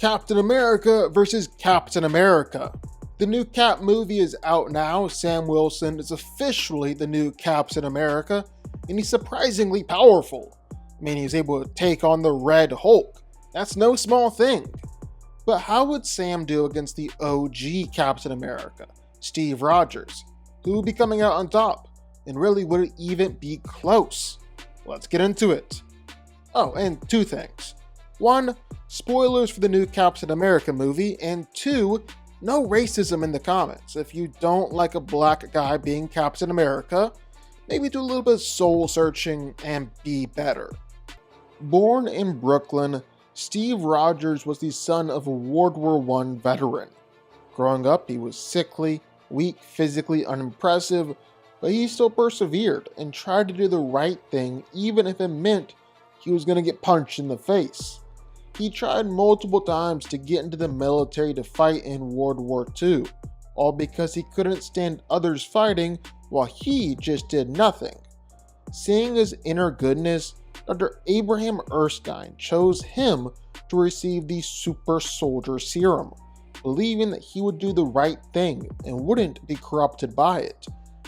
Captain America versus Captain America. The new Cap movie is out now. Sam Wilson is officially the new Captain America, and he's surprisingly powerful. I mean, he's able to take on the Red Hulk. That's no small thing. But how would Sam do against the OG Captain America, Steve Rogers? Who would be coming out on top? And really, would it even be close? Let's get into it. Oh, and two things. One, spoilers for the new Captain America movie, and two, no racism in the comments. If you don't like a black guy being Captain America, maybe do a little bit of soul searching and be better. Born in Brooklyn, Steve Rogers was the son of a World War I veteran. Growing up, he was sickly, weak, physically unimpressive, but he still persevered and tried to do the right thing even if it meant he was going to get punched in the face. He tried multiple times to get into the military to fight in World War II, all because he couldn't stand others fighting while he just did nothing. Seeing his inner goodness, Dr. Abraham Erskine chose him to receive the Super Soldier Serum, believing that he would do the right thing and wouldn't be corrupted by it.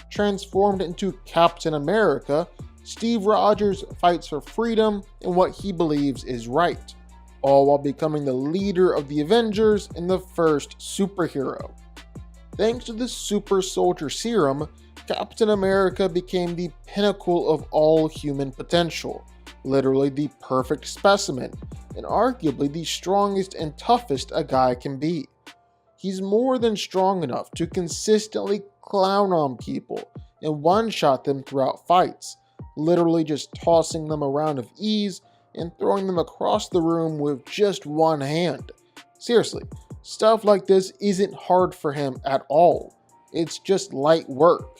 Transformed into Captain America, Steve Rogers fights for freedom and what he believes is right, all while becoming the leader of the Avengers and the first superhero. Thanks to the Super Soldier Serum, Captain America became the pinnacle of all human potential, literally the perfect specimen, and arguably the strongest and toughest a guy can be. He's more than strong enough to consistently clown on people and one-shot them throughout fights, literally just tossing them around with ease and throwing them across the room with just one hand. Seriously, stuff like this isn't hard for him at all. It's just light work.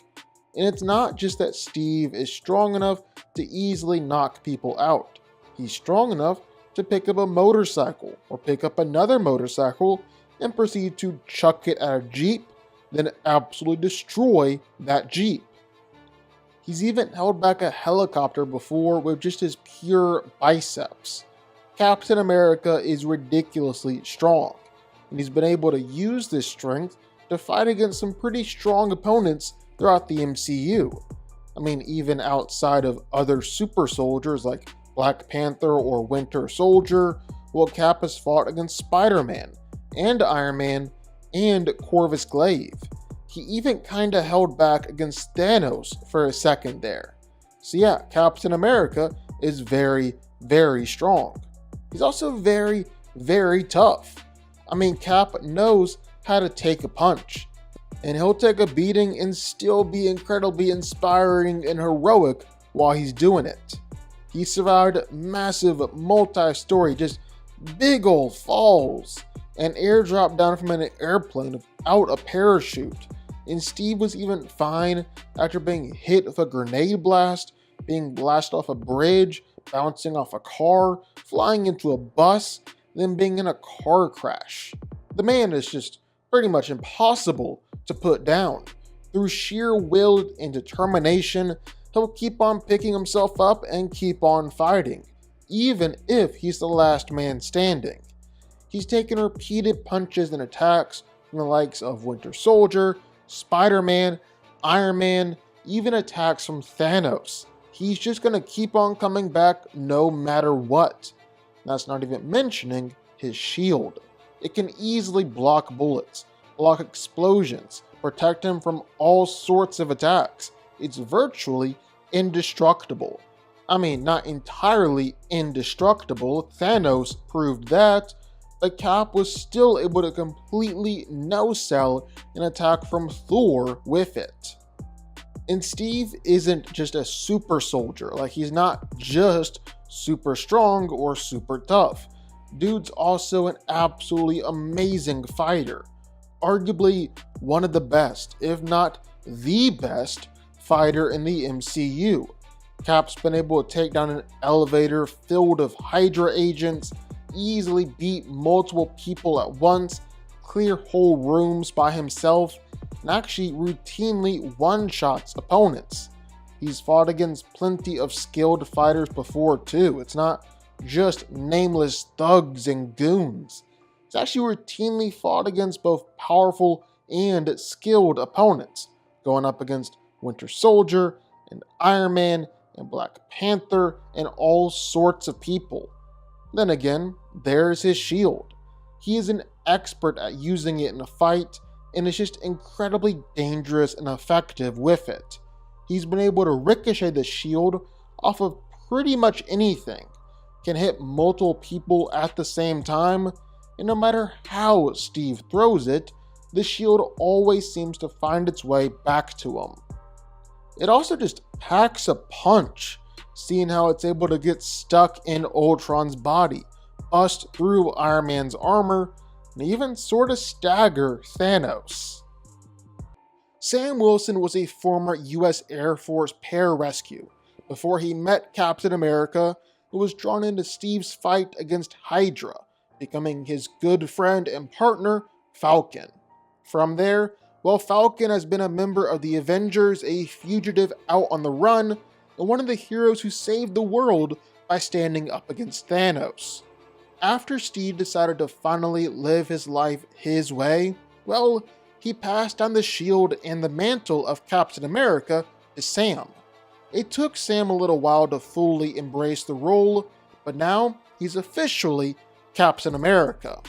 And it's not just that Steve is strong enough to easily knock people out. He's strong enough to pick up a motorcycle or pick up another motorcycle and proceed to chuck it at a Jeep, then absolutely destroy that Jeep. He's even held back a helicopter before with just his pure biceps. Captain America is ridiculously strong, and he's been able to use this strength to fight against some pretty strong opponents throughout the MCU. I mean, even outside of other super soldiers like Black Panther or Winter Soldier, well, Cap has fought against Spider-Man and Iron Man and Corvus Glaive. He even kinda held back against Thanos for a second there. So yeah, Captain America is very, very strong. He's also very, very tough. I mean, Cap knows how to take a punch, and he'll take a beating and still be incredibly inspiring and heroic while he's doing it. He survived massive multi-story, just big old falls, and airdropped down from an airplane without a parachute. And Steve was even fine after being hit with a grenade blast, being blasted off a bridge, bouncing off a car, flying into a bus, then being in a car crash. The man is just pretty much impossible to put down. Through sheer will and determination, he'll keep on picking himself up and keep on fighting, even if he's the last man standing. He's taken repeated punches and attacks from the likes of Winter Soldier, Spider-Man, Iron Man, even attacks from Thanos. He's just going to keep on coming back no matter what. That's not even mentioning his shield. It can easily block bullets, block explosions, protect him from all sorts of attacks. It's virtually indestructible. I mean, not entirely indestructible. Thanos proved that. But Cap was still able to completely no-sell an attack from Thor with it. And Steve isn't just a super soldier, like he's not just super strong or super tough. Dude's also an absolutely amazing fighter. Arguably one of the best, if not the best, fighter in the MCU. Cap's been able to take down an elevator filled with Hydra agents, easily beat multiple people at once, clear whole rooms by himself, and actually routinely one-shots opponents. He's fought against plenty of skilled fighters before too. It's not just nameless thugs and goons. He's actually routinely fought against both powerful and skilled opponents, going up against Winter Soldier and Iron Man and Black Panther and all sorts of people. Then again, there's his shield. He is an expert at using it in a fight and is just incredibly dangerous and effective with it. He's been able to ricochet the shield off of pretty much anything, can hit multiple people at the same time, and no matter how Steve throws it, the shield always seems to find its way back to him. It also just packs a punch, seeing how it's able to get stuck in Ultron's body, bust through Iron Man's armor, and even sort of stagger Thanos. Sam Wilson was a former US Air Force pararescue. Before he met Captain America, and was drawn into Steve's fight against Hydra, becoming his good friend and partner, Falcon. From there, while Falcon has been a member of the Avengers, a fugitive out on the run, and one of the heroes who saved the world by standing up against Thanos. After Steve decided to finally live his life his way, well, he passed on the shield and the mantle of Captain America to Sam. It took Sam a little while to fully embrace the role, but now he's officially Captain America.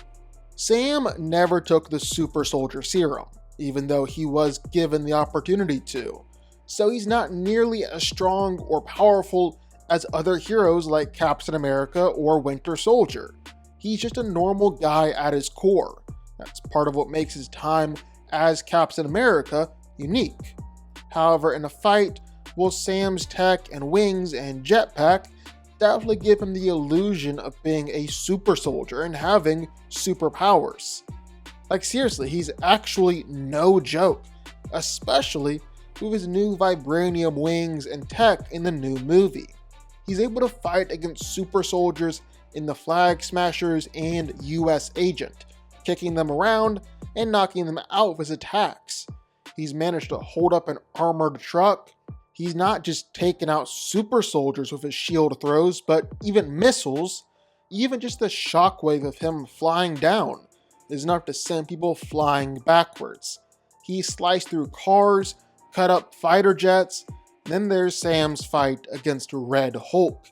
Sam never took the Super Soldier Serum, even though he was given the opportunity to, so he's not nearly as strong or powerful as other heroes like Captain America or Winter Soldier. He's just a normal guy at his core. That's part of what makes his time as Captain America unique. However, in a fight, well, Sam's tech and wings and jetpack definitely give him the illusion of being a super soldier and having superpowers. Like seriously, he's actually no joke, especially with his new vibranium wings and tech in the new movie. He's able to fight against super soldiers in the Flag Smashers and US Agent, kicking them around and knocking them out with his attacks. He's managed to hold up an armored truck. He's not just taking out super soldiers with his shield throws, but even missiles. Even just the shockwave of him flying down is enough to send people flying backwards. He sliced through cars, cut up fighter jets. Then there's Sam's fight against Red Hulk.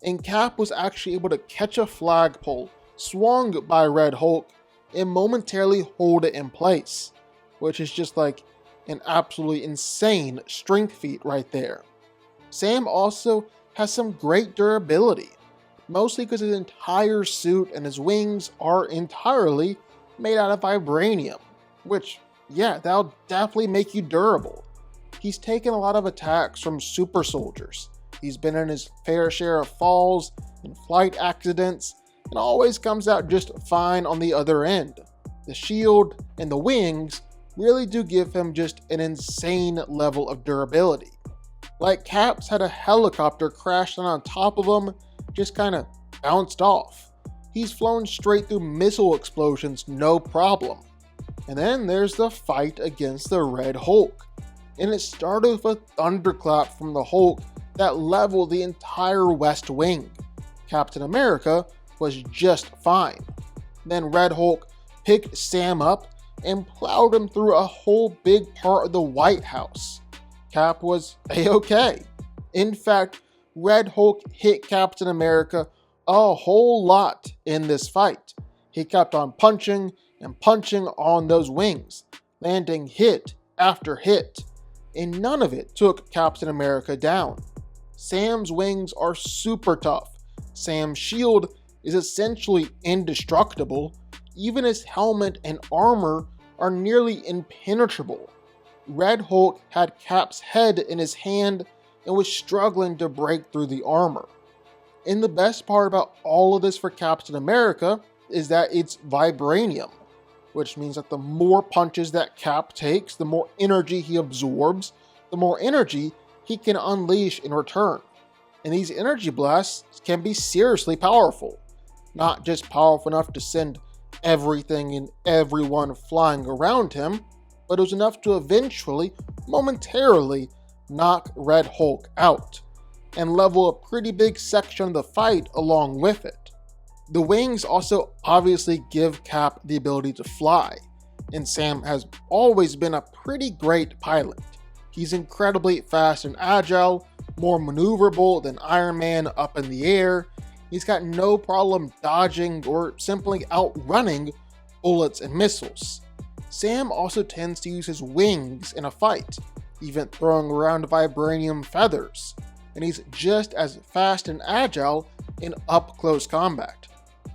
And Cap was actually able to catch a flagpole swung by Red Hulk and momentarily hold it in place, which is just like an absolutely insane strength feat right there. Sam also has some great durability, mostly because his entire suit and his wings are entirely made out of vibranium, which, yeah, that'll definitely make you durable. He's taken a lot of attacks from super soldiers. He's been in his fair share of falls and flight accidents, and always comes out just fine on the other end. The shield and the wings really do give him just an insane level of durability. Like Cap's had a helicopter crash on top of him, just kind of bounced off. He's flown straight through missile explosions, no problem. And then there's the fight against the Red Hulk. And it started with a thunderclap from the Hulk that leveled the entire West Wing. Captain America was just fine. Then Red Hulk picked Sam up and plowed him through a whole big part of the White House. Cap was a-okay. In fact, Red Hulk hit Captain America a whole lot in this fight. He kept on punching and punching on those wings, landing hit after hit, and none of it took Captain America down. Sam's wings are super tough. Sam's shield is essentially indestructible. Even his helmet and armor are nearly impenetrable. Red Hulk had Cap's head in his hand and was struggling to break through the armor. And the best part about all of this for Captain America is that it's vibranium, which means that the more punches that Cap takes, the more energy he absorbs, the more energy he can unleash in return. And these energy blasts can be seriously powerful. Not just powerful enough to send everything and everyone flying around him, but it was enough to eventually, momentarily, knock Red Hulk out, and level a pretty big section of the fight along with it. The wings also obviously give Cap the ability to fly, and Sam has always been a pretty great pilot. He's incredibly fast and agile, more maneuverable than Iron Man up in the air. He's got no problem dodging or simply outrunning bullets and missiles. Sam also tends to use his wings in a fight, even throwing around vibranium feathers, and he's just as fast and agile in up-close combat.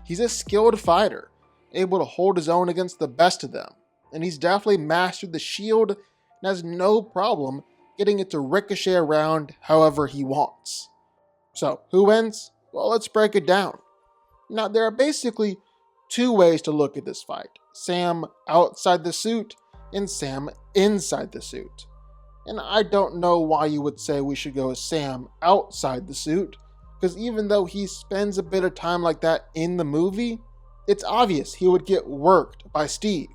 He's a skilled fighter, able to hold his own against the best of them, and he's definitely mastered the shield and has no problem getting it to ricochet around however he wants. So, who wins? Well, let's break it down. Now, there are basically two ways to look at this fight: Sam outside the suit and Sam inside the suit. And I don't know why you would say we should go Sam outside the suit, because even though he spends a bit of time like that in the movie, it's obvious he would get worked by Steve.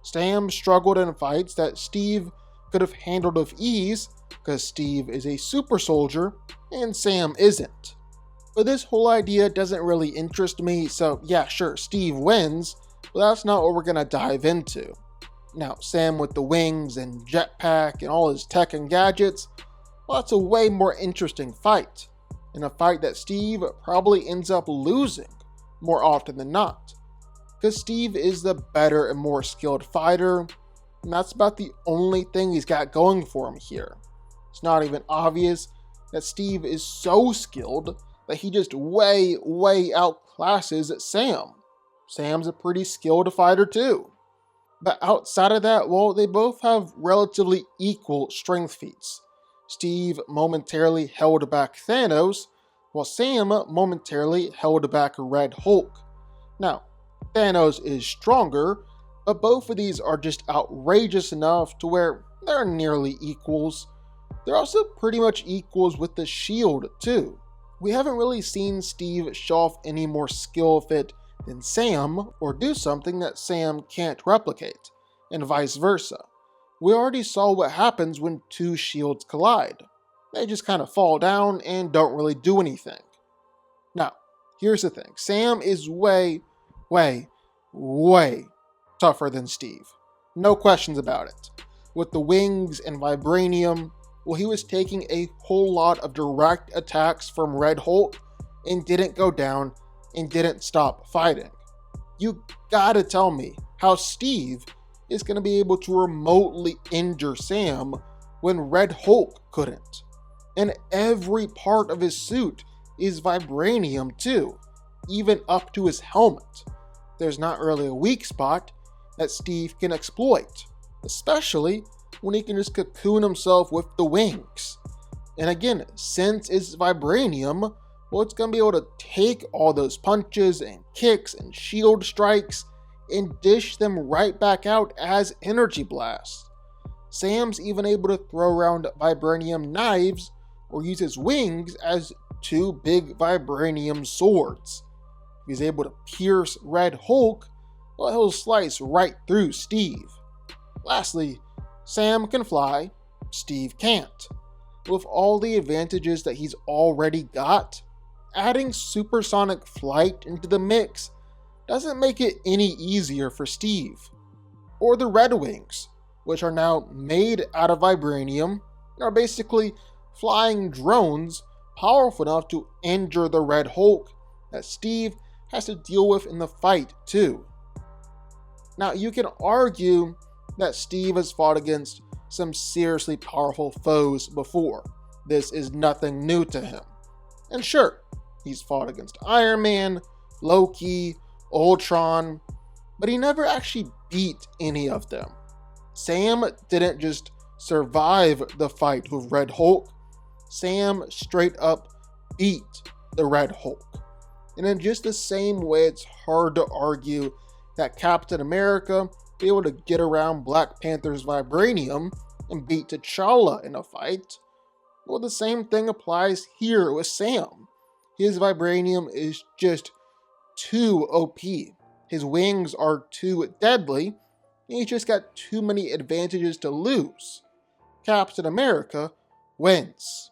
Sam struggled in fights that Steve could have handled with ease, because Steve is a super soldier and Sam isn't. But this whole idea doesn't really interest me, so yeah, sure, Steve wins, but that's not what we're gonna dive into. Now, Sam with the wings and jetpack and all his tech and gadgets, well, that's a way more interesting fight, and a fight that Steve probably ends up losing more often than not, because Steve is the better and more skilled fighter, and that's about the only thing he's got going for him here. It's not even obvious that Steve is so skilled that he just way outclasses Sam. Sam's a pretty skilled fighter too. But outside of that, well, they both have relatively equal strength feats. Steve momentarily held back Thanos, while Sam momentarily held back Red Hulk. Now, Thanos is stronger, but both of these are just outrageous enough to where they're nearly equals. They're also pretty much equals with the shield too. We haven't really seen Steve show off any more skill fit than Sam, or do something that Sam can't replicate, and vice versa. We already saw what happens when two shields collide. They just kind of fall down and don't really do anything. Now, here's the thing. Sam is way tougher than Steve. No questions about it. With the wings and vibranium, well, he was taking a whole lot of direct attacks from Red Hulk and didn't go down and didn't stop fighting. You gotta tell me how Steve is gonna be able to remotely injure Sam when Red Hulk couldn't. And every part of his suit is vibranium too, even up to his helmet. There's not really a weak spot that Steve can exploit, especially when he can just cocoon himself with the wings. And again, since it's vibranium, well, it's going to be able to take all those punches and kicks and shield strikes and dish them right back out as energy blasts. Sam's even able to throw around vibranium knives or use his wings as two big vibranium swords. If he's able to pierce Red Hulk, well, he'll slice right through Steve. Lastly, Sam can fly, Steve can't. With all the advantages that he's already got, adding supersonic flight into the mix doesn't make it any easier for Steve. Or the Red Wings, which are now made out of vibranium and are basically flying drones powerful enough to injure the Red Hulk that Steve has to deal with in the fight too. Now, you can argue that Steve has fought against some seriously powerful foes before. This is nothing new to him. And sure, he's fought against Iron Man, Loki, Ultron, but he never actually beat any of them. Sam didn't just survive the fight with Red Hulk. Sam straight up beat the Red Hulk. And in just the same way, it's hard to argue that Captain America be able to get around Black Panther's vibranium and beat T'Challa in a fight. Well, the same thing applies here with Sam. His vibranium is just too OP. His wings are too deadly, and he's just got too many advantages to lose. Captain America wins.